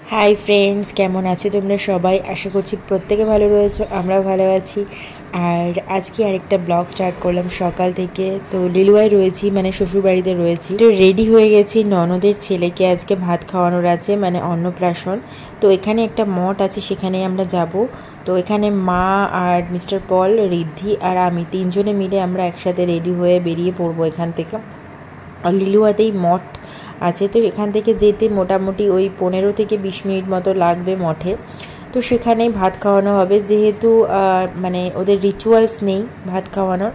Hi friends केमन आछो तोमरा सबाई आशा करछि प्रत्येके भालो रयेछो आमराओ भालो आछि। और आज के आरेकटा ब्लग स्टार्ट करलाम सकाल थेके। तो लिलुआय रयेछि माने शशुर बाड़ीते रयेछि। तो रेडी हये गेछि ननदेर छेलेके आजके भात खाওয়ানোর आछे माने अन्नप्राशन। तो एखाने एकटा मठ आछे सेखाने आमरा जाबो। तो एखाने मा और मिस्टर पल रिद्धि और आमी तीनजने मिले आमरा एकसाथे रेडी हये बेरिये पड़बो एखान थेके। और लिलुआतेई मठ आछे तो एखान थेके जेते मोटामुटी ओई 15 থেকে 20 मिनट मतो लागबे मठे। तो सेखानेई भात खाওয়ানো হবে जेहेतु माने ओদের रिचुअल्स नेই भात खाওয়ানোর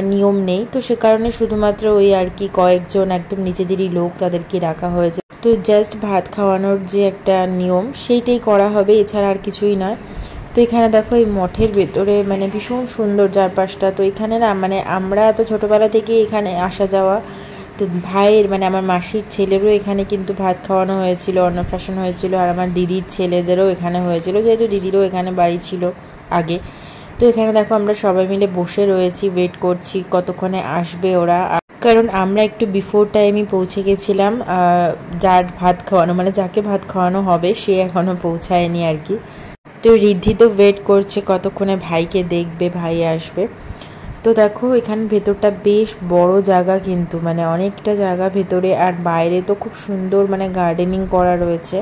नियम नेই। तो से कारणे शुधुमात्र ओई आर कि कयेकजन एकदम निचेदेরই लोक तादेরকে রাখা হয়েছে। तो জাস্ট ভাত খাওয়ানোর যে একটা নিয়ম সেইটাই করা হবে, এছাড়া আর কিছুই নয়। তো এখানে দেখো এই মঠের ভেতরে মানে ভীষণ সুন্দর চারপাশটা। তো এখানে না মানে আমরা তো ছোটোবেলা থেকেই এখানে আসা যাওয়া। तो भाइर माने आमार मासिर छेलेरो एखाने किन्तु भात खाওয়ানো হয়েছিল, अन्नप्राशन হয়েছিল। और आमार दिदिर छेलेदेরও एखाने হয়েছিল, जेहेतु दिदिরও एखाने बाड़ी छिलो आगे। तो एखाने देखो आमरा सबाई मिले बसे रयेछि, वेट करछि कतक्षणे आसबे ओरा। कारण आमरा एकटु बिफोर टाइमই पौঁছে गेছিলাম। जार भात खाওয়ানো মানে যাকে ভাত খাওয়ানো হবে সে এখনো পৌঁছায়নি আর কি। तो रिद्धि तो वेट করছে কতক্ষণে ভাইকে দেখবে, ভাই আসবে। तो देखो एखाने भेतरटा बेश बड़ो जायगा किन्तु माने अनेकटा जायगा भेतरे और बाइरे तो खूब सुंदर माने गार्डनिंग करा रयेछे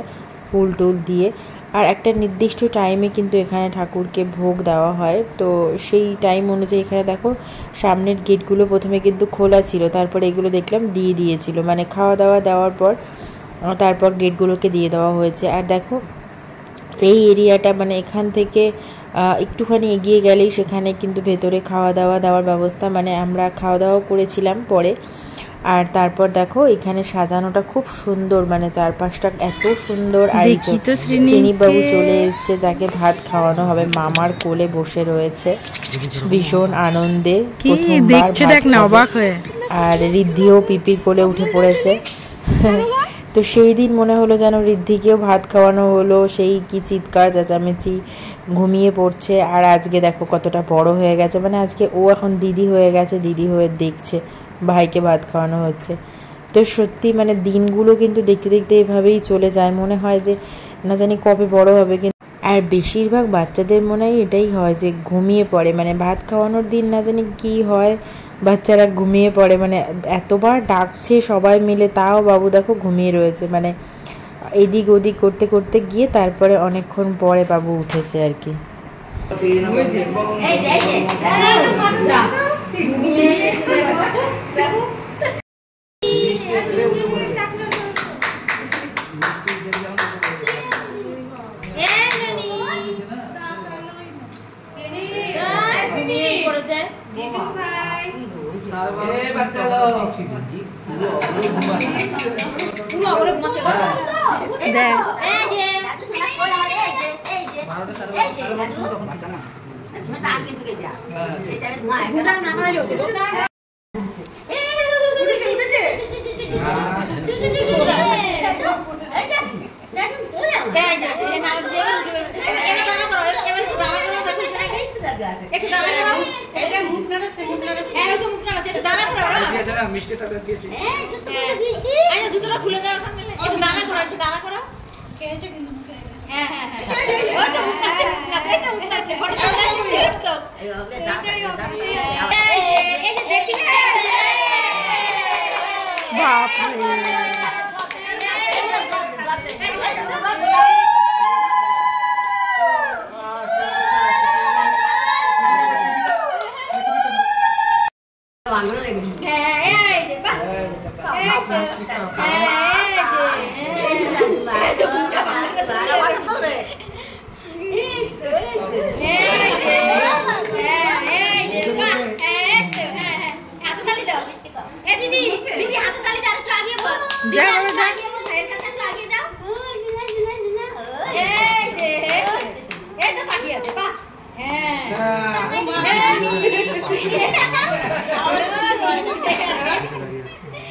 फुल टुल दिए। और एक निर्दिष्ट टाइमे किन्तु एखाने ठाकुरके भोग देওয়া হয়। तो सेई टाइम अनुयायी एखाने देखो सामनेर गेटगुलो प्रथमे किन्तु खोला छिलो, तारपर एगुलो देखलाम दिए दिएछिलो माने खाওয়া दाওয়া देওয়ার पर तारपर गेटगुलोके दिए देওয়া হয়েছে। और देखो এই এরিয়াটা মানে এখান থেকে একটুখানি এগিয়ে গেলেই সেখানে কিন্তু ভেতরে খাওয়া দাওয়া দেওয়ার ব্যবস্থা, মানে আমরা খাওয়া দাওয়া করেছিলাম পরে। আর তারপর দেখো এখানে সাজানোটা খুব সুন্দর, মানে চারপাশটা এত সুন্দর। আর শ্রীনিবাবু চলে এসেছে যাকে ভাত খাওয়ানো হবে, মামার কোলে বসে রয়েছে ভীষণ আনন্দে প্রথমবার। আর রিদ্ধিও পিপির কোলে উঠে পড়েছে। तो সেই দিন মনে হলো যেন রিদ্ধিকেও ভাত খাওয়ানো হলো, সেই কি চিৎকার চেঁচামেচি, ঘুমিয়ে পড়ছে। আর আজকে দেখো কতটা বড় হয়ে গেছে, মানে আজকে ও এখন দিদি হয়ে গেছে, দিদি হয়ে দেখছে ভাইকে ভাত খাওয়ানো হচ্ছে। তো সত্যি মানে দিনগুলো কিন্তু দেখতে দেখতে এভাবেই চলে যায়, মনে হয় যে না জানি কবে বড় হবে। কিন্তু আর বেশিরভাগ বাচ্চাদের মনে হয় এটাই হয় যে ঘুমিয়ে পড়ে, মানে ভাত খাওয়ানোর দিন না জানি কি হয় বাচ্চারা ঘুমিয়ে পড়ে। মানে এতবার ডাকছে সবাই মিলে তাও বাবু দেখো ঘুমিয়ে রয়েছে, মানে এদিক ওদিক করতে করতে গিয়ে তারপরে অনেকক্ষণ পরে বাবু উঠেছে আর কি।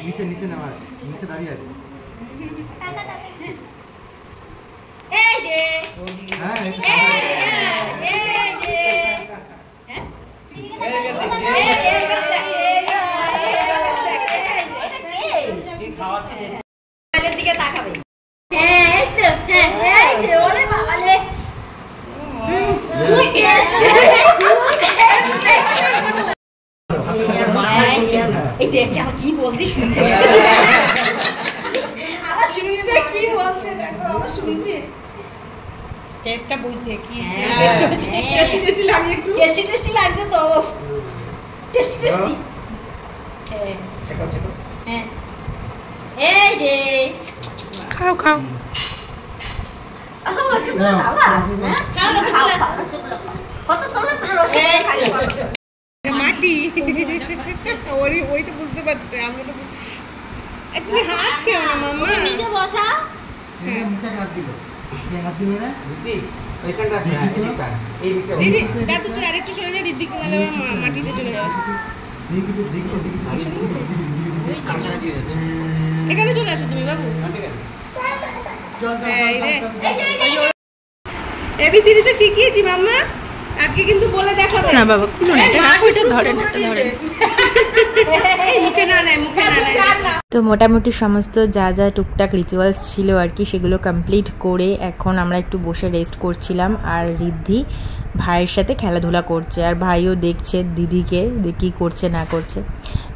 নিচে নিচে নামা আছে, নিচে দাঁড়িয়ে আছে। এই যে হ্যাঁ এই যে হ্যাঁ এই যে দেখছি এই খাওয়াচ্ছে দিকে তাকাবে। হ্যাঁ এই তো হ্যাঁ টেস্টটা বলতে কি টেস্টি লাগছে তো টেস্টি হ্যাঁ এই যে খাও খাও মাটি ওই তো বুঝতে পারছে আমরা তো তুমি হাত খেও না মাম্মা নিজে বসা দিদি দাদু তুই আরেকটু সরে যা রিদ্দিকে বলে মাটিতে চলে যাবে এখানে চলে আসো তুমি বাবু এবিসিডি তো শিখিয়েছি মাম্মা আজকে কিন্তু বলে দেখাবে না বাবা খুলো না, এটা রাখো, এটা ধরেন, এটা ধরেন। মুখে না নেয় তো মোটামুটি সমস্ত যা যা টুকটাক রিচুয়ালস ছিল আর কি সেগুলো কমপ্লিট করে এখন আমরা একটু বসে রেস্ট করছিলাম। আর রিদ্ধি ভাইয়ের সাথে খেলাধুলা করছে আর ভাইও দেখছে দিদিকে কী করছে না করছে।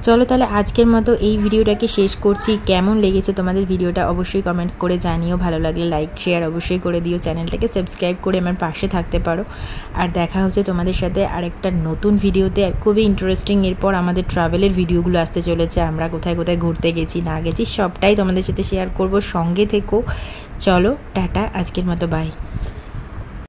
চলো তাহলে আজকের মতো এই ভিডিওটাকে শেষ করছি। কেমন লেগেছে তোমাদের ভিডিওটা অবশ্যই কমেন্টস করে জানিও, ভালো লাগলে লাইক শেয়ার অবশ্যই করে দিও, চ্যানেলটাকে সাবস্ক্রাইব করে আমার পাশে থাকতে পারো। আর দেখা হচ্ছে তোমাদের সাথে আরেকটা নতুন ভিডিওতে। আর খুবই ইন্টারেস্টিং এরপর আমাদের ট্রাভেলের ভিডিওগুলো আসতে চলেছে, আমরা কোথায় কোথায় ঘুরতে গেছি না গেছি সবটাই তোমাদের সাথে শেয়ার করব, সঙ্গে থেকো। চলো টাটা, আজকের মতো বাই।